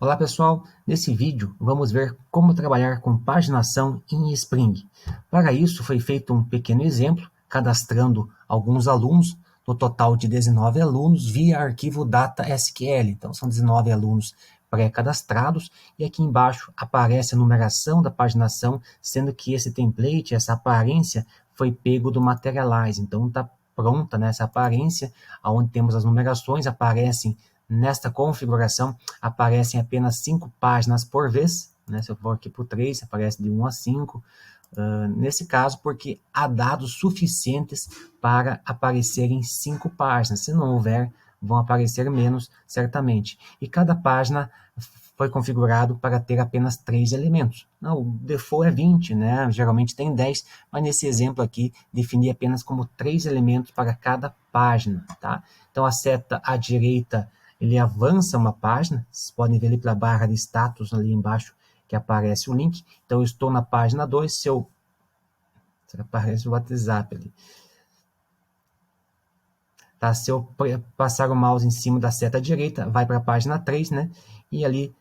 Olá pessoal, nesse vídeo vamos ver como trabalhar com paginação em Spring. Para isso foi feito um pequeno exemplo, cadastrando alguns alunos, no total de 19 alunos, via arquivo data.sql. Então são 19 alunos pré-cadastrados e aqui embaixo aparece a numeração da paginação, sendo que esse template, essa aparência, foi pego do Materialize. Então está pronta nessa aparência, onde temos as numerações, aparecem nesta configuração, aparecem apenas 5 páginas por vez, né? Se eu for aqui para o 3, aparece de 1 a 5, nesse caso, porque há dados suficientes para aparecerem 5 páginas. Se não houver, vão aparecer menos, certamente. E cada página foi configurado para ter apenas 3 elementos. Não, o default é 20, né? Geralmente tem 10, mas nesse exemplo aqui, defini apenas como 3 elementos para cada página, tá? Então, a seta à direita, ele avança uma página, vocês podem ver ali pela barra de status ali embaixo, que aparece o link. Então, eu estou na página 2, se aparece o WhatsApp ali. Tá? Se eu passar o mouse em cima da seta direita, vai para a página 3, né? E ali,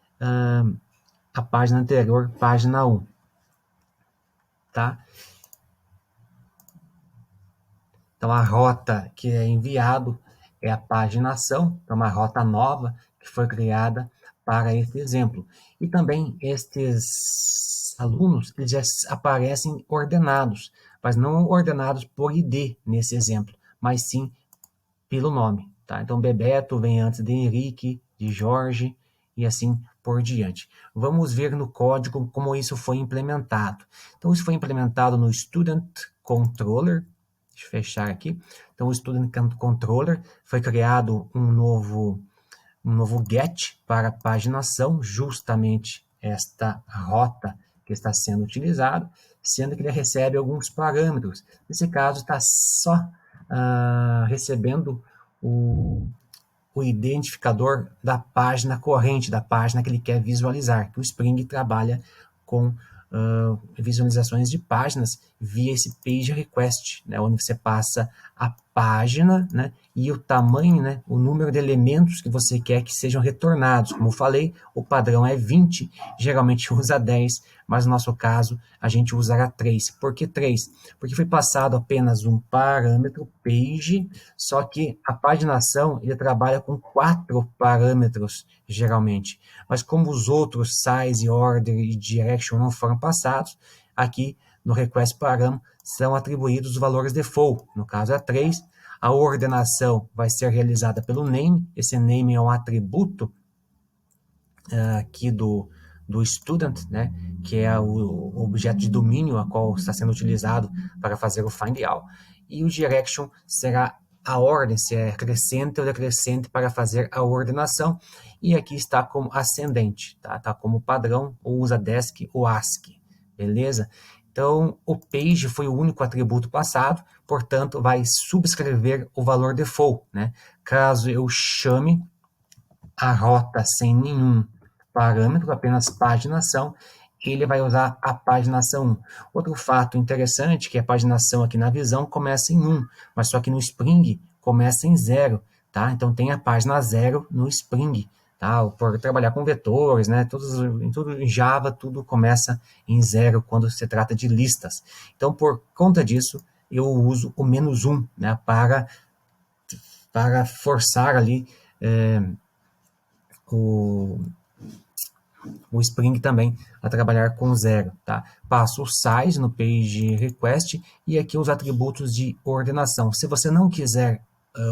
a página anterior, página 1. Tá? Então, a rota que é enviado é a paginação, então uma rota nova que foi criada para esse exemplo. E também estes alunos, eles já aparecem ordenados, mas não ordenados por ID nesse exemplo, mas sim pelo nome. Tá? Então, Bebeto vem antes de Henrique, de Jorge e assim por diante. Vamos ver no código como isso foi implementado. Então, isso foi implementado no Student Controller. Deixa eu fechar aqui. Então, o Student Controller foi criado um novo get para paginação, justamente esta rota que está sendo utilizado, sendo que ele recebe alguns parâmetros. Nesse caso, está só recebendo o identificador da página corrente, da página que ele quer visualizar, que o Spring trabalha com visualizações de páginas via esse page request, né, onde você passa a página, né, e o tamanho, né, o número de elementos que você quer que sejam retornados. Como eu falei, o padrão é 20, geralmente usa 10, mas no nosso caso a gente usará 3. Por que 3? Porque foi passado apenas um parâmetro page, só que a paginação ele trabalha com 4 parâmetros geralmente. Mas como os outros size, order e direction não foram passados, aqui no request param são atribuídos os valores default, no caso é 3. A ordenação vai ser realizada pelo name, esse name é um atributo aqui do student, né, que é o objeto de domínio a qual está sendo utilizado para fazer o find all. E o direction será a ordem, se é crescente ou decrescente para fazer a ordenação. E aqui está como ascendente, tá? Tá como padrão, ou usa desc ou ASCII, beleza? Então, o page foi o único atributo passado, portanto, vai subscrever o valor default, né? Caso eu chame a rota sem nenhum parâmetro, apenas paginação, ele vai usar a paginação 1. Outro fato interessante, que a paginação aqui na visão começa em 1, mas só que no Spring começa em 0, tá? Então tem a página 0 no Spring, tá? Por trabalhar com vetores, né? Tudo em Java, tudo começa em 0 quando se trata de listas. Então, por conta disso, eu uso o -1, né? Para forçar ali o Spring também a trabalhar com 0, tá? Passo o size no page request e aqui os atributos de ordenação. Se você não quiser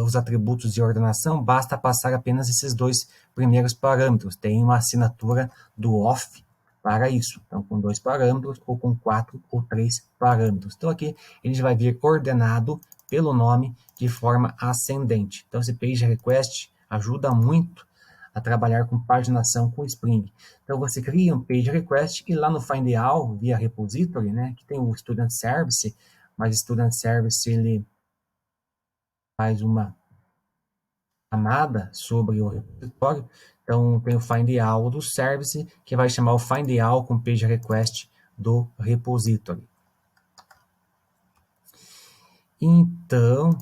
os atributos de ordenação, basta passar apenas esses 2 primeiros parâmetros. Tem uma assinatura do off para isso. Então, com 2 parâmetros ou com 4 ou 3 parâmetros. Então, aqui ele vai vir ordenado pelo nome de forma ascendente. Então, esse page request ajuda muito a trabalhar com paginação com Spring. Então, você cria um page request e lá no find all, via repository, né, que tem o Student Service, mas o Student Service ele faz uma camada sobre o repositório. Então, tem o find all do service, que vai chamar o find all com page request do repository. Então,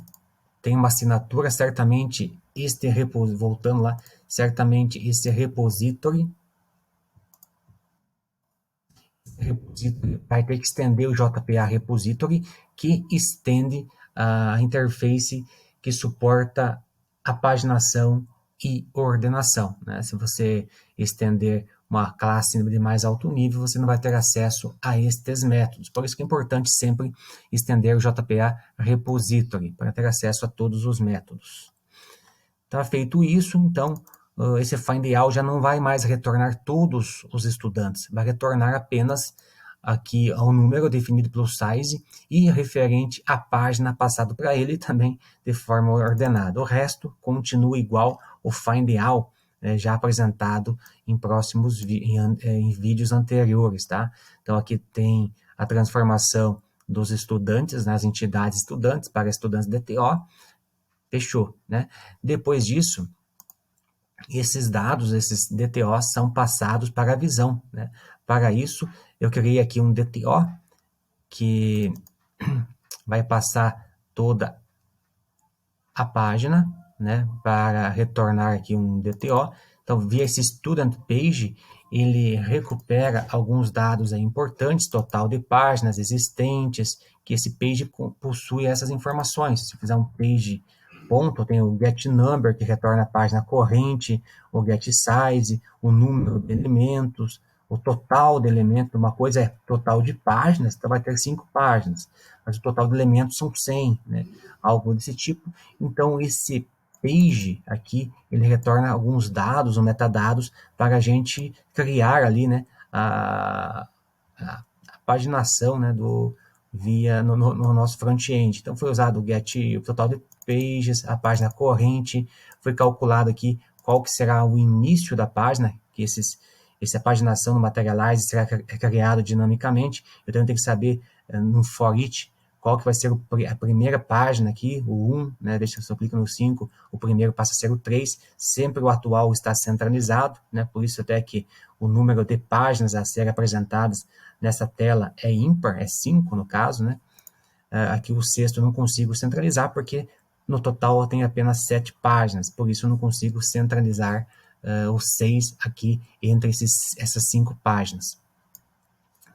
tem uma assinatura, certamente voltando lá, certamente esse repository repository vai ter que estender o JPA repository, que estende a interface que suporta a paginação e ordenação, né? Se você estender uma classe de mais alto nível, você não vai ter acesso a estes métodos. Por isso que é importante sempre estender o JPA repository, para ter acesso a todos os métodos. Tá feito isso, então, esse find_all já não vai mais retornar todos os estudantes, vai retornar apenas aqui ao número definido pelo size e referente à página passado para ele também de forma ordenada. O resto continua igual o find_all, já apresentado em próximos em vídeos anteriores, tá? Então aqui tem a transformação dos estudantes nas entidades estudantes para estudantes DTO. Fechou, né? Depois disso, esses dados, esses DTOs, são passados para a visão, né? Para isso, eu criei aqui um DTO que vai passar toda a página, né? Para retornar aqui um DTO. Então, via esse Student Page, ele recupera alguns dados aí importantes, total de páginas existentes, que esse page possui essas informações. Se eu fizer um page ponto, tem o getNumber, que retorna a página corrente, o getSize, o número de elementos, o total de elementos. Uma coisa é total de páginas, então vai ter 5 páginas, mas o total de elementos são 100, né? Algo desse tipo. Então, esse page aqui, ele retorna alguns dados ou metadados para a gente criar ali, né, a paginação, né, no nosso front-end. Então, foi usado o total de pages, a página corrente, foi calculado aqui qual que será o início da página, que essa paginação no Materialize será criado dinamicamente. Então, eu tenho que saber no for each qual que vai ser a primeira página aqui, o 1, né? Deixa eu só clicar no 5, o primeiro passa a ser o 3, sempre o atual está centralizado, né? Por isso até que o número de páginas a serem apresentadas nessa tela é ímpar, é 5 no caso, né? Aqui o sexto eu não consigo centralizar, porque no total eu tenho apenas 7 páginas, por isso eu não consigo centralizar os 6 aqui entre essas 5 páginas.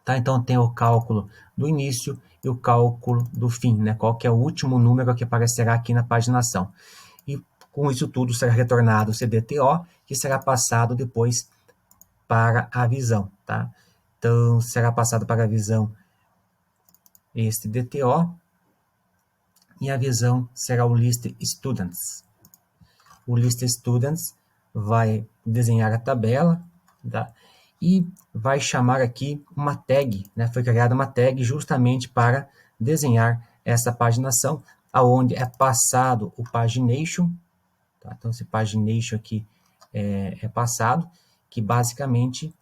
Tá? Então, tem o cálculo do início e o cálculo do fim, né? Qual que é o último número que aparecerá aqui na paginação. E com isso tudo será retornado o CDTO, que será passado depois para a visão, tá? Então, será passado para a visão este DTO, e a visão será o list students. O list students vai desenhar a tabela, tá? E vai chamar aqui uma tag, né? Foi criada uma tag justamente para desenhar essa paginação, aonde é passado o pagination, tá? Então, esse pagination aqui é passado, que basicamente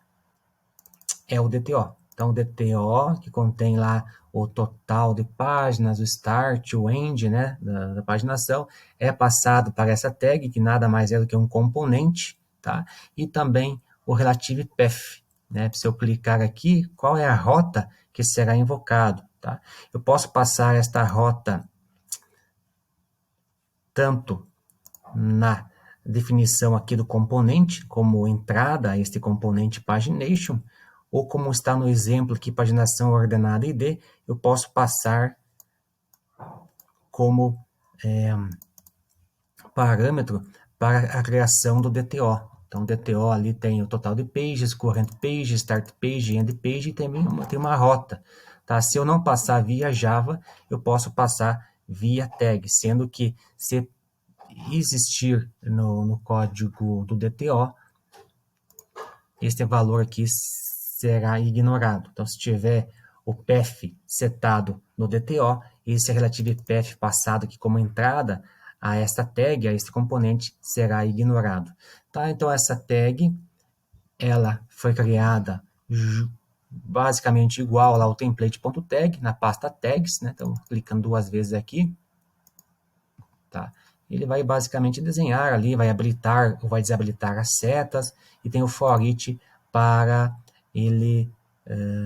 é o DTO. Então, o DTO, que contém lá o total de páginas, o start, o end, né, da paginação, é passado para essa tag, que nada mais é do que um componente, tá? E também o relative path, né? Se eu clicar aqui, qual é a rota que será invocado, tá? Eu posso passar esta rota tanto na definição aqui do componente, como entrada a este componente pagination, ou como está no exemplo aqui, paginação ordenada ID, eu posso passar como parâmetro para a criação do DTO. Então, o DTO ali tem o total de pages, current page, start page, end page, e tem uma rota. Tá? Se eu não passar via Java, eu posso passar via tag, sendo que se existir no código do DTO, este valor aqui será ignorado. Então, se tiver o path setado no DTO, esse relative path passado aqui como entrada a esta tag, a este componente, será ignorado. Tá? Então, essa tag, ela foi criada basicamente igual lá ao template.tag, na pasta tags, né? Então, clicando 2 vezes aqui, tá? Ele vai basicamente desenhar ali, vai habilitar ou vai desabilitar as setas, e tem o for each para ele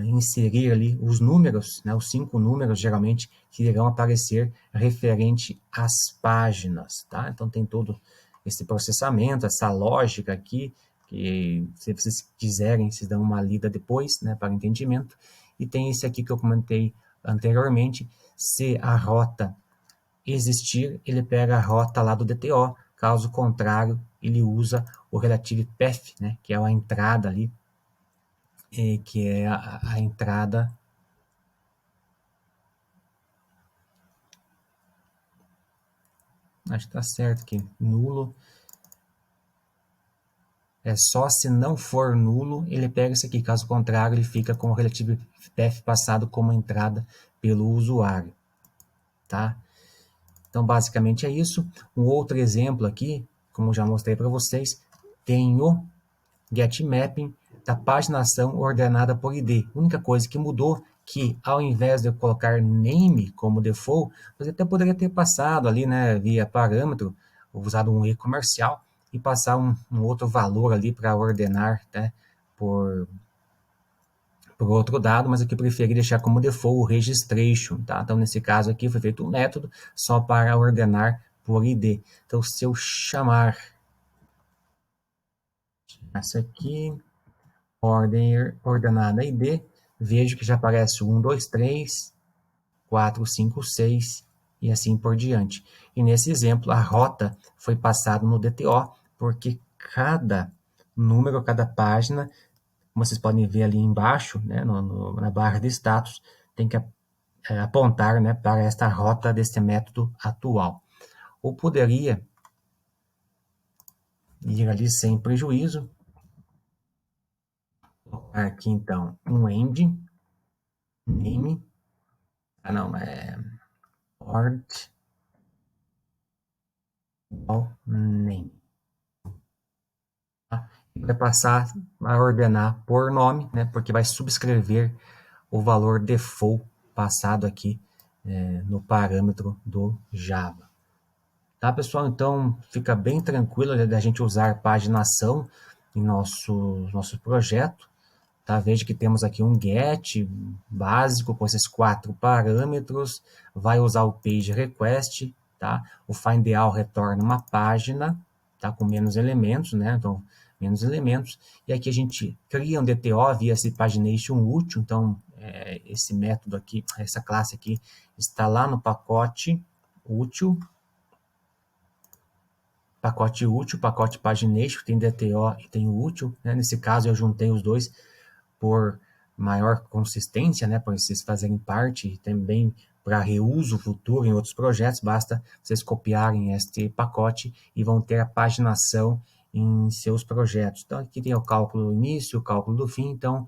inserir ali os números, né, os 5 números geralmente que irão aparecer referente às páginas, tá? Então tem todo esse processamento, essa lógica aqui, que se vocês quiserem, vocês dão uma lida depois, né, para entendimento. E tem esse aqui que eu comentei anteriormente, se a rota existir, ele pega a rota lá do DTO, caso contrário, ele usa o Relative Path, né, que é a entrada ali, que é a entrada. Acho que tá certo aqui, nulo. É só se não for nulo, ele pega isso aqui. Caso contrário, ele fica com o Relative Path passado como entrada pelo usuário, tá? Então, basicamente é isso. Um outro exemplo aqui, como já mostrei para vocês, tem o getMapping da paginação ordenada por ID. A única coisa que mudou que ao invés de eu colocar name como default, você até poderia ter passado ali, né, via parâmetro, usado um e-comercial e passar um outro valor ali para ordenar, né, por outro dado, mas aqui eu preferi deixar como default o registration, tá? Então, nesse caso aqui, foi feito um método só para ordenar por ID. Então, se eu chamar essa aqui, ordenada ID, vejo que já aparece 1, 2, 3, 4, 5, 6 e assim por diante. E nesse exemplo, a rota foi passada no DTO, porque cada número, cada página, como vocês podem ver ali embaixo, né, na barra de status, tem que apontar, né, para esta rota desse método atual. Ou poderia ir ali sem prejuízo, colocar aqui então um end, name, ord, name. Tá? E vai passar a ordenar por nome, né, porque vai subscrever o valor default passado aqui no parâmetro do Java. Tá, pessoal? Então, fica bem tranquilo da gente usar paginação em nosso projeto. Tá? Veja que temos aqui um get básico com esses 4 parâmetros, vai usar o page request, tá? O findAll retorna uma página, tá? Com menos elementos, né? Então, menos elementos. E aqui a gente cria um DTO via esse pagination útil, então, esse método aqui, essa classe aqui, está lá no pacote útil, pacote pagination, tem DTO e tem o útil, né? Nesse caso eu juntei os dois por maior consistência, né, para vocês fazerem parte e também para reuso futuro em outros projetos, basta vocês copiarem este pacote e vão ter a paginação em seus projetos. Então, aqui tem o cálculo do início, o cálculo do fim, então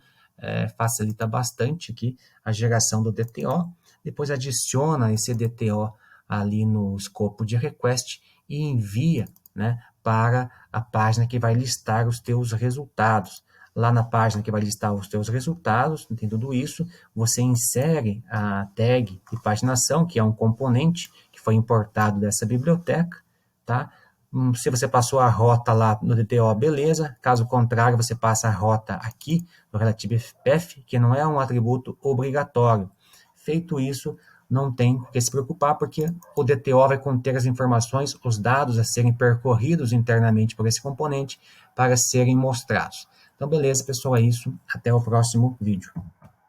facilita bastante aqui a geração do DTO. Depois adiciona esse DTO ali no escopo de request e envia, né, para a página que vai listar os teus resultados. Lá na página que vai listar os teus resultados, tem tudo isso, você insere a tag de paginação, que é um componente que foi importado dessa biblioteca, tá? Se você passou a rota lá no DTO, beleza. Caso contrário, você passa a rota aqui no Relative Path, que não é um atributo obrigatório. Feito isso, não tem que se preocupar, porque o DTO vai conter as informações, os dados a serem percorridos internamente por esse componente para serem mostrados. Então, beleza, pessoal, é isso. Até o próximo vídeo.